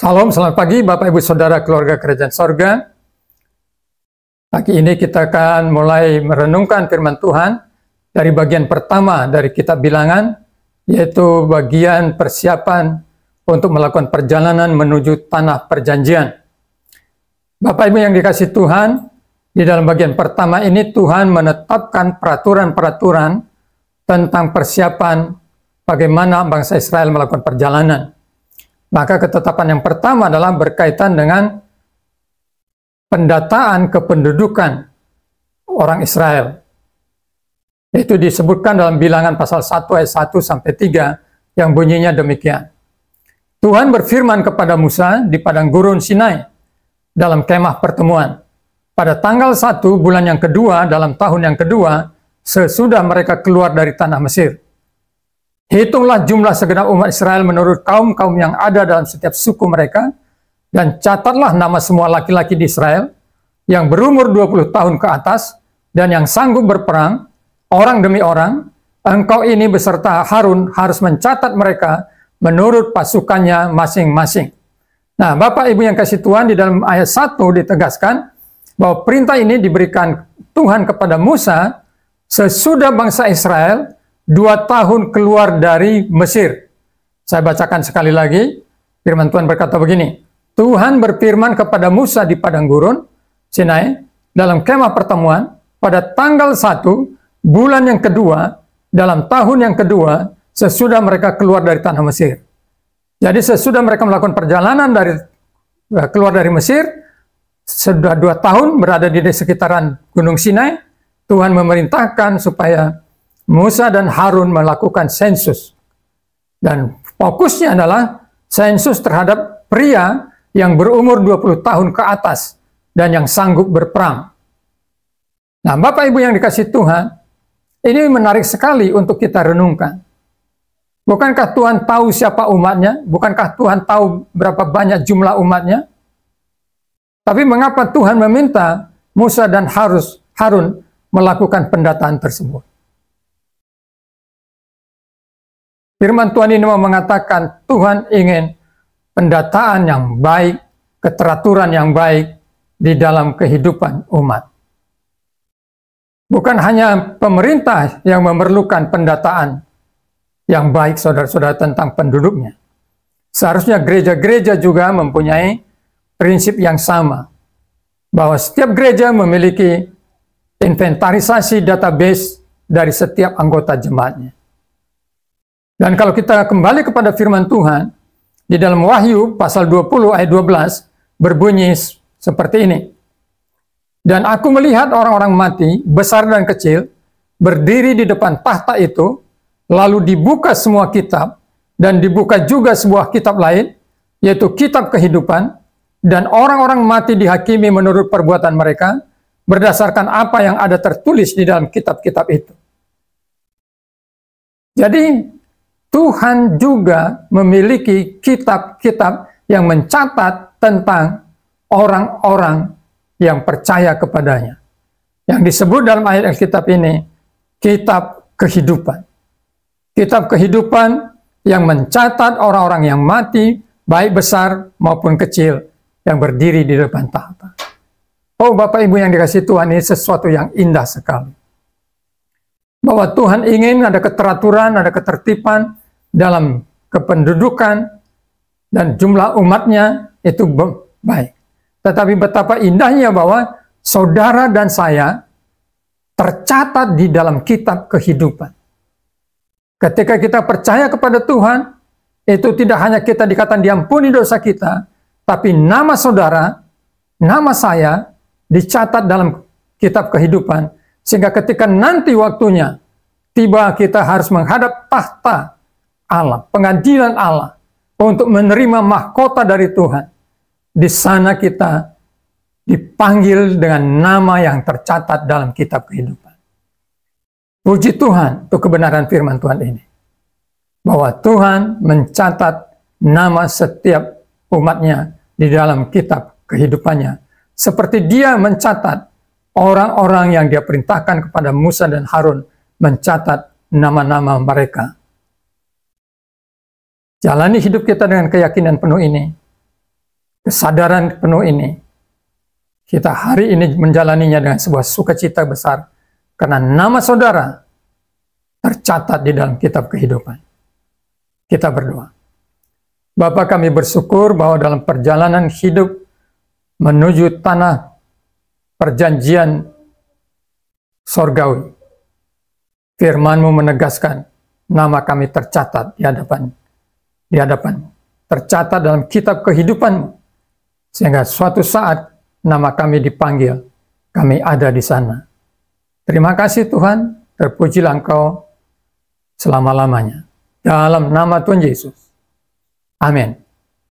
Salam, selamat pagi Bapak Ibu Saudara keluarga Kerajaan Sorga. Pagi ini kita akan mulai merenungkan firman Tuhan dari bagian pertama dari kitab Bilangan, yaitu bagian persiapan untuk melakukan perjalanan menuju tanah perjanjian. Bapak Ibu yang dikasihi Tuhan, di dalam bagian pertama ini Tuhan menetapkan peraturan-peraturan tentang persiapan bagaimana bangsa Israel melakukan perjalanan. Maka ketetapan yang pertama adalah berkaitan dengan pendataan kependudukan orang Israel. Itu disebutkan dalam Bilangan pasal 1 ayat 1 sampai 3 yang bunyinya demikian. Tuhan berfirman kepada Musa di padang gurun Sinai dalam kemah pertemuan. Pada tanggal 1 bulan yang kedua dalam tahun yang kedua sesudah mereka keluar dari tanah Mesir. Hitunglah jumlah segenap umat Israel menurut kaum-kaum yang ada dalam setiap suku mereka, dan catatlah nama semua laki-laki di Israel yang berumur 20 tahun ke atas dan yang sanggup berperang, orang demi orang. Engkau ini beserta Harun harus mencatat mereka menurut pasukannya masing-masing. Nah, Bapak Ibu yang kasih Tuhan, di dalam ayat 1 ditegaskan bahwa perintah ini diberikan Tuhan kepada Musa sesudah bangsa Israel 2 tahun keluar dari Mesir. Saya bacakan sekali lagi. Firman Tuhan berkata begini. Tuhan berfirman kepada Musa di padang gurun Sinai dalam kemah pertemuan pada tanggal 1 bulan yang kedua dalam tahun yang kedua sesudah mereka keluar dari tanah Mesir. Jadi sesudah mereka melakukan perjalanan keluar dari Mesir, sudah 2 tahun berada di sekitaran Gunung Sinai, Tuhan memerintahkan supaya Musa dan Harun melakukan sensus. Dan fokusnya adalah sensus terhadap pria yang berumur 20 tahun ke atas dan yang sanggup berperang. Nah, Bapak Ibu yang dikasihi Tuhan, ini menarik sekali untuk kita renungkan. Bukankah Tuhan tahu siapa umatnya? Bukankah Tuhan tahu berapa banyak jumlah umatnya? Tapi mengapa Tuhan meminta Musa dan Harun melakukan pendataan tersebut? Firman Tuhan ini mau mengatakan Tuhan ingin pendataan yang baik, keteraturan yang baik di dalam kehidupan umat. Bukan hanya pemerintah yang memerlukan pendataan yang baik, saudara-saudara, tentang penduduknya. Seharusnya gereja-gereja juga mempunyai prinsip yang sama. Bahwa setiap gereja memiliki inventarisasi database dari setiap anggota jemaatnya. Dan kalau kita kembali kepada firman Tuhan, di dalam Wahyu pasal 20 ayat 12 berbunyi seperti ini. Dan aku melihat orang-orang mati, besar dan kecil, berdiri di depan tahta itu, lalu dibuka semua kitab, dan dibuka juga sebuah kitab lain, yaitu kitab kehidupan, dan orang-orang mati dihakimi menurut perbuatan mereka, berdasarkan apa yang ada tertulis di dalam kitab-kitab itu. Jadi, Tuhan juga memiliki kitab-kitab yang mencatat tentang orang-orang yang percaya kepadanya. Yang disebut dalam ayat Alkitab ini, kitab kehidupan. Kitab kehidupan yang mencatat orang-orang yang mati, baik besar maupun kecil, yang berdiri di depan tahta. Oh Bapak Ibu yang dikasihi Tuhan, ini sesuatu yang indah sekali. Bahwa Tuhan ingin ada keteraturan, ada ketertiban dalam kependudukan dan jumlah umatnya itu baik. Tetapi betapa indahnya bahwa saudara dan saya tercatat di dalam kitab kehidupan. Ketika kita percaya kepada Tuhan, itu tidak hanya kita dikatakan diampuni dosa kita, tapi nama saudara, nama saya dicatat dalam kitab kehidupan. Sehingga ketika nanti waktunya tiba, kita harus menghadap tahta Allah, pengadilan Allah, untuk menerima mahkota dari Tuhan. Di sana kita dipanggil dengan nama yang tercatat dalam kitab kehidupan. Puji Tuhan untuk kebenaran firman Tuhan ini. Bahwa Tuhan mencatat nama setiap umatnya di dalam kitab kehidupannya. Seperti dia mencatat orang-orang yang dia perintahkan kepada Musa dan Harun mencatat nama-nama mereka. Jalani hidup kita dengan keyakinan penuh ini, kesadaran penuh ini, kita hari ini menjalaninya dengan sebuah sukacita besar, karena nama saudara tercatat di dalam kitab kehidupan. Kita berdoa. Bapa, kami bersyukur bahwa dalam perjalanan hidup menuju tanah perjanjian sorgawi, firman-Mu menegaskan nama kami tercatat di hadapan-Mu, tercatat dalam kitab kehidupan-Mu, sehingga suatu saat nama kami dipanggil, kami ada di sana. Terima kasih Tuhan, terpujilah Engkau selama-lamanya. Dalam nama Tuhan Yesus. Amin.